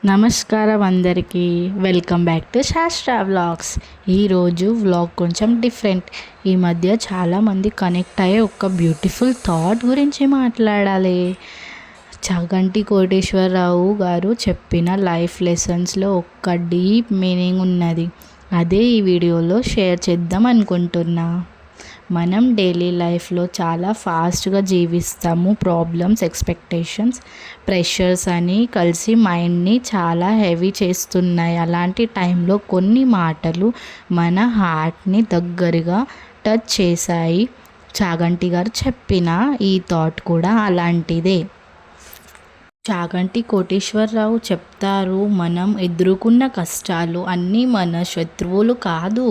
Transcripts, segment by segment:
నమస్కారం అందరికీ. Welcome back to శాస్త్ర వ్లాగ్స్. ఈరోజు వ్లాగ్ కొంచెం డిఫరెంట్. ఈ మధ్య చాలామంది కనెక్ట్ అయ్యే ఒక బ్యూటిఫుల్ థాట్ గురించి మాట్లాడాలి. చాగంటి కోటేశ్వరరావు గారు చెప్పిన లైఫ్ లెసన్స్లో ఒక డీప్ మీనింగ్ ఉన్నది. అదే ఈ వీడియోలో షేర్ చేద్దాం అనుకుంటున్నా. మనం డైలీ లైఫ్లో చాలా ఫాస్ట్గా జీవిస్తాము. ప్రాబ్లమ్స్, ఎక్స్పెక్టేషన్స్, ప్రెషర్స్ అని కలిసి మైండ్ని చాలా హెవీ చేస్తున్నాయి. అలాంటి టైంలో కొన్ని మాటలు మన హార్ట్ని దగ్గరగా టచ్ చేశాయి. చాగంటి గారు చెప్పిన ఈ థాట్ కూడా అలాంటిదే. చాగంటి కోటేశ్వరరావు చెప్తారు, మనం ఎదుర్కొన్న కష్టాలు అన్నీ మన శత్రువులు కాదు,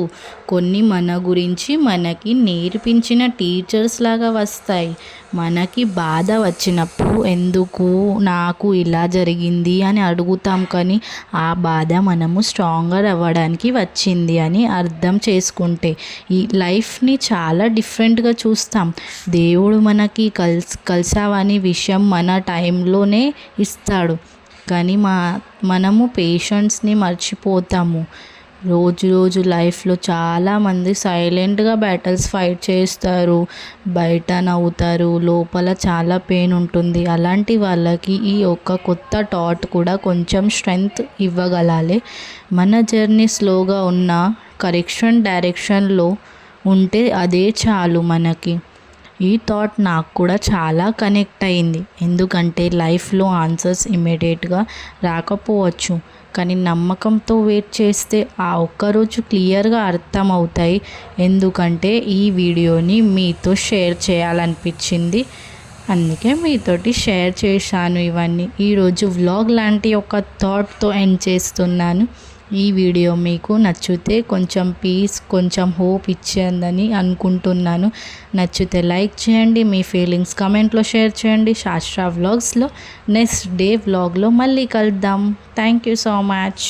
కొన్ని మన గురించి మనకి నేర్పించిన టీచర్స్ లాగా వస్తాయి. మనకి బాధ వచ్చినప్పుడు ఎందుకు నాకు ఇలా జరిగింది అని అడుగుతాం, కానీ ఆ బాధ మనము స్ట్రాంగర్ అవ్వడానికి వచ్చింది అని అర్థం చేసుకుంటే ఈ లైఫ్ని చాలా డిఫరెంట్గా చూస్తాం. దేవుడు మనకి కలిసావని విషయం మన టైంలోనే ఇస్తాడు, కానీ మనము పేషెన్స్ని మర్చిపోతాము. రోజు లైఫ్లో చాలామంది సైలెంట్గా బ్యాటిల్స్ ఫైట్ చేస్తారు, బయట నవ్వుతారు, లోపల చాలా పెయిన్ ఉంటుంది. అలాంటి వాళ్ళకి ఈ ఒక్క కొత్త థాట్ కూడా కొంచెం స్ట్రెంగ్త్ ఇవ్వగలాలి. మన జర్నీ స్లోగా ఉన్న డైరెక్షన్లో ఉంటే అదే చాలు మనకి. ఈ థాట్ నాకు కూడా చాలా కనెక్ట్ అయింది. ఎందుకంటే లైఫ్లో ఆన్సర్స్ ఇమ్మీడియట్గా రాకపోవచ్చు, కానీ నమ్మకంతో వెయిట్ చేస్తే ఆ ఒక్కరోజు క్లియర్గా అర్థమవుతాయి. ఎందుకంటే ఈ వీడియోని మీతో షేర్ చేయాలనిపించింది, అందుకే మీతోటి షేర్ చేశాను. ఇవన్నీ ఈరోజు వ్లాగ్ లాంటి ఒక థాట్తో ఎండ్ చేస్తున్నాను. ఈ వీడియో మీకు నచ్చితే కొంచెం పీస్, కొంచెం హోప్ ఇచ్చేందని అనుకుంటున్నాను. నచ్చితే లైక్ చేయండి, మీ ఫీలింగ్స్ కమెంట్లో షేర్ చేయండి. శాస్త్ర వ్లాగ్స్లో నెక్స్ట్ డే వ్లాగ్లో మళ్ళీ కలుద్దాం. Thank you so much.